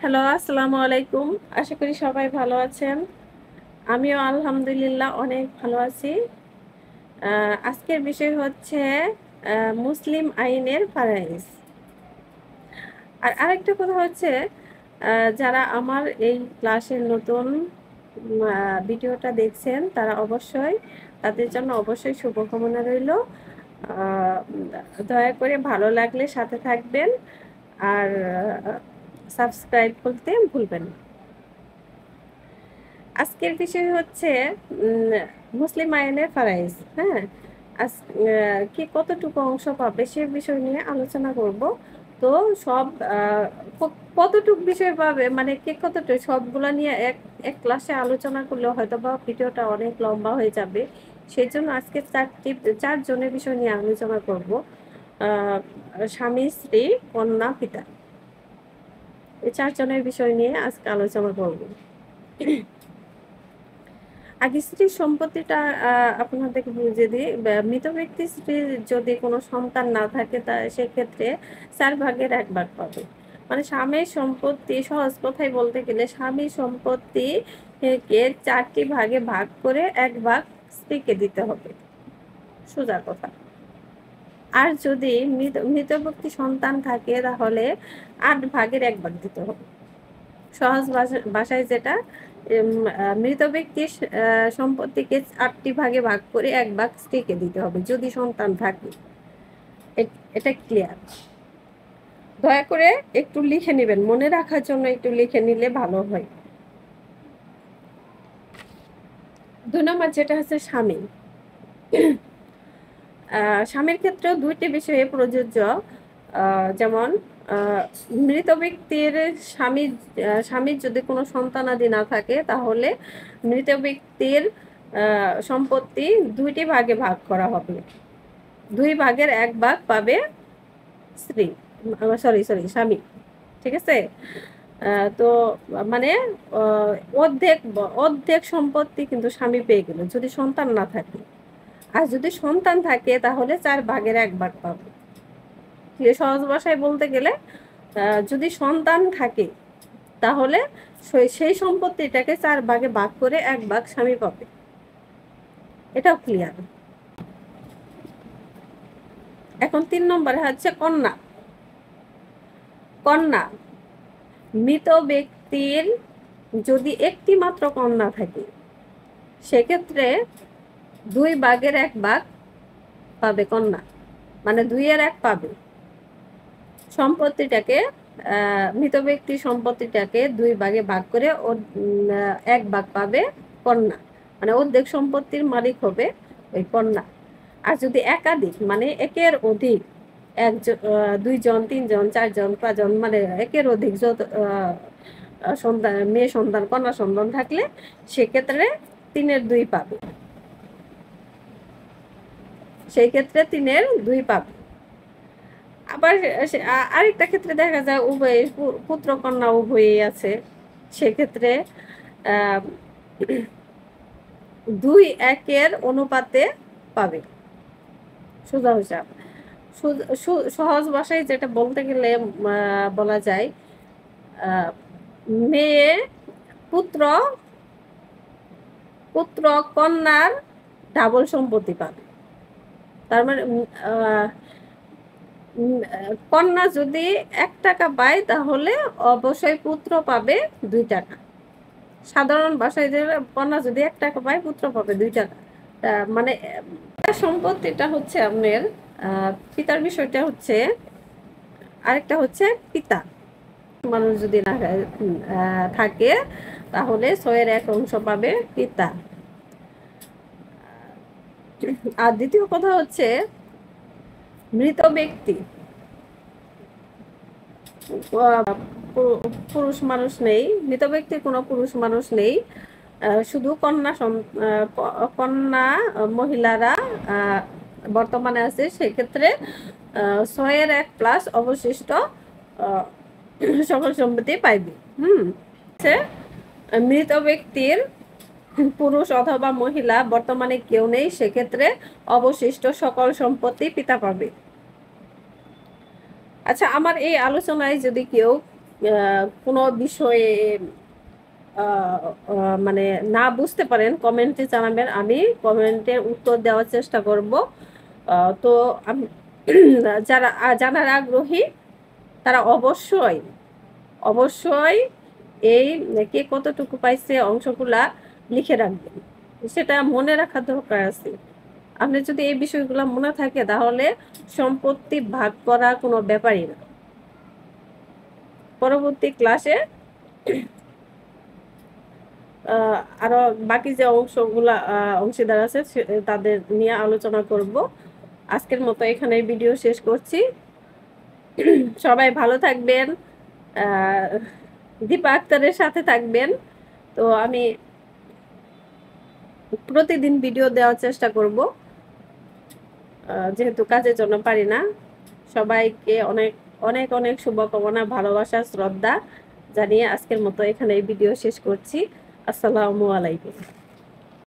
Hello, আসসালামু আলাইকুম। আশা করি সবাই ভালো আছেন। আমিও আলহামদুলিল্লাহ অনেক ভালো আছি। আজকের বিষয় হচ্ছে মুসলিম আইনের ফারাইজ। আর আরেকটা কথা হচ্ছে, যারা আমার এই ক্লাসের নতুন ভিডিওটা দেখছেন তারা অবশ্যই, তাদের জন্য অবশ্যই শুভকামনা রইল। দয়া করে ভালো লাগলে সাথে থাকবেন আর সাবস্ক্রাইব করতে ভুলবেন না। আজকের বিষয় হচ্ছে মুসলিম আইনের ফারাইজ। হ্যাঁ, কে কতটুকু অংশ পাবে সে বিষয় নিয়ে আলোচনা করব। তো সব কতটুকু বিষয় পাবে, মানে কে কতটুকু, সবগুলো নিয়ে এক এক ক্লাসে আলোচনা করলে হয়তো বা ভিডিওটা অনেক লম্বা হয়ে যাবে। সেই জন্য আজকে চারজনের বিষয় নিয়ে আলোচনা করব। স্বামী, স্ত্রী, কন্যা, পিতা, এই চারজনের বিষয় নিয়ে আজকে আলোচনা করব। আগে স্ত্রীর সম্পত্তিটা আপনাদেরকে বুঝিয়ে দিই। মৃত ব্যক্তির স্ত্রীর যদি কোনো সন্তান না থাকে তা সেক্ষেত্রে 4/1 পাবে। মানে স্বামীর সম্পত্তি, সহজ কথায় বলতে গেলে স্বামীর সম্পত্তি কে 4টি ভাগে ভাগ করে 1 ভাগ স্ত্রীকে দিতে হবে, সোজা কথা। আর যদি মৃত ব্যক্তি সন্তান থাকে তাহলে 8/1 দিতে হবে। সহজ ভাষায় যেটা, মৃত ব্যক্তির সম্পত্তিকে 8টি ভাগে ভাগ করে 1 ভাগ স্ত্রীকে দিতে হবে যদি সন্তান থাকে। এটা ক্লিয়ার? দয়া করে একটু লিখে নেবেন, মনে রাখার জন্য একটু লিখে নিলে ভালো হয়। 2 নম্বর যেটা হচ্ছে স্বামী। স্বামীর ক্ষেত্রেও 2টি বিষয়ে প্রযোজ্য। যেমন মৃত ব্যক্তির স্বামীর যদি কোনো সন্তানাদি না থাকে তাহলে মৃত ব্যক্তির সম্পত্তি 2টি ভাগে ভাগ করা হবে। 2/1 ভাগ পাবে স্ত্রী, স্বামী। ঠিক আছে? তো মানে অর্ধেক সম্পত্তি কিন্তু স্বামী পেয়ে গেল যদি সন্তান না থাকে। আর যদি সন্তান থাকে তাহলে 4/1 পাবে। সহজ ভাষায় বলতে গেলে, যদি সন্তান থাকে তাহলে সেই সম্পত্তিটাকে 4 ভাগে ভাগ করে 1 ভাগ স্বামী পাবে। এটাও ক্লিয়ার? এখন 3 নম্বরে হচ্ছে কন্যা। কন্যা, মৃত ব্যক্তির যদি একটি মাত্র কন্যা থাকে সেক্ষেত্রে 2/1 পাবে কন্যা, মানে 2/1 পাবে। সম্পত্তিটাকে, মৃত ব্যক্তির সম্পত্তিটাকে 2 ভাগে ভাগ করে 1 ভাগ পাবে কন্যা, মানে অর্ধেক সম্পত্তির মালিক হবে ওই কন্যা। আর যদি একাধিক, মানে একের অধিক, 2জন, 3জন, 4জন, 5জন, মানে একের অধিক যত সন্তান, মেয়ে সন্তান, কন্যা সন্তান থাকলে সেক্ষেত্রে 3/2 পাবে। সেই ক্ষেত্রে 3/2 পাবে। আবার আরেকটা ক্ষেত্রে দেখা যায় উভয় পুত্র কন্যা উভয়ই আছে, সেক্ষেত্রে 2:1 অনুপাতে পাবে, সোজা হিসাব। সহজ ভাষায় যেটা বলতে গেলে বলা যায়, মেয়ে পুত্র কন্যার ডাবল সম্পত্তি পাবে। তার মানে কন্যা যদি 1 টাকা পায় তাহলে অবশ্যই পুত্র পাবে 2 টাকা। সাধারণ ভাষায় যে কন্যা যদি 1 টাকা পায় পুত্র পাবে 2 টাকা। মানে সম্পত্তিটা হচ্ছে আপনার পিতার বিষয়টা হচ্ছে, আরেকটা হচ্ছে পিতা। মানুষ যদি না থাকে তাহলে 6/1 অংশ পাবে পিতা। আর দ্বিতীয় কথা হচ্ছে মৃত ব্যক্তি, পুরুষ মানুষ নেই, মৃত ব্যক্তির কোনো পুরুষ মানুষ নেই, শুধু কন্যা মহিলারা বর্তমানে আছে। সেক্ষেত্রে 6/1 প্লাস অবশিষ্ট সকল সম্পত্তি পাইবে। মৃত ব্যক্তির পুরুষ অথবা মহিলা বর্তমানে কেউ নেই, সেক্ষেত্রে অবশিষ্ট সকল সম্পত্তি পিতা পাবে। আচ্ছা, আমার এই আলোচনায় যদি কেউ কোনো বিষয়ে মানে না বুঝতে পারেন কমেন্টে জানাবেন, আমি কমেন্টের উত্তর দেওয়ার চেষ্টা করব। তো আমি যারা জানার আগ্রহী তারা অবশ্যই অবশ্যই এই কে কতটুকু পাইছে অংশগুলা লিখে রাখবেন, সেটা মনে রাখার দরকার আছে। আপনি যদি এই বিষয়গুলো মনে থাকে তাহলে সম্পত্তি ভাগ করা কোনো ব্যাপারই না। পরবর্তী ক্লাসে আরো বাকি যে অংশীদার আছে তাদের নিয়ে আলোচনা করব। আজকের মতো এখানে ভিডিও শেষ করছি। সবাই ভালো থাকবেন, দীপা আক্তারের সাথে থাকবেন। তো আমি প্রতিদিন ভিডিও দেওয়ার চেষ্টা করব, যেহেতু কাজের জন্য পারি না। সবাইকে অনেক অনেক অনেক শুভকামনা, ভালোবাসা, শ্রদ্ধা জানিয়ে আজকের মতো এখানে ভিডিও শেষ করছি। আসসালামু আলাইকুম।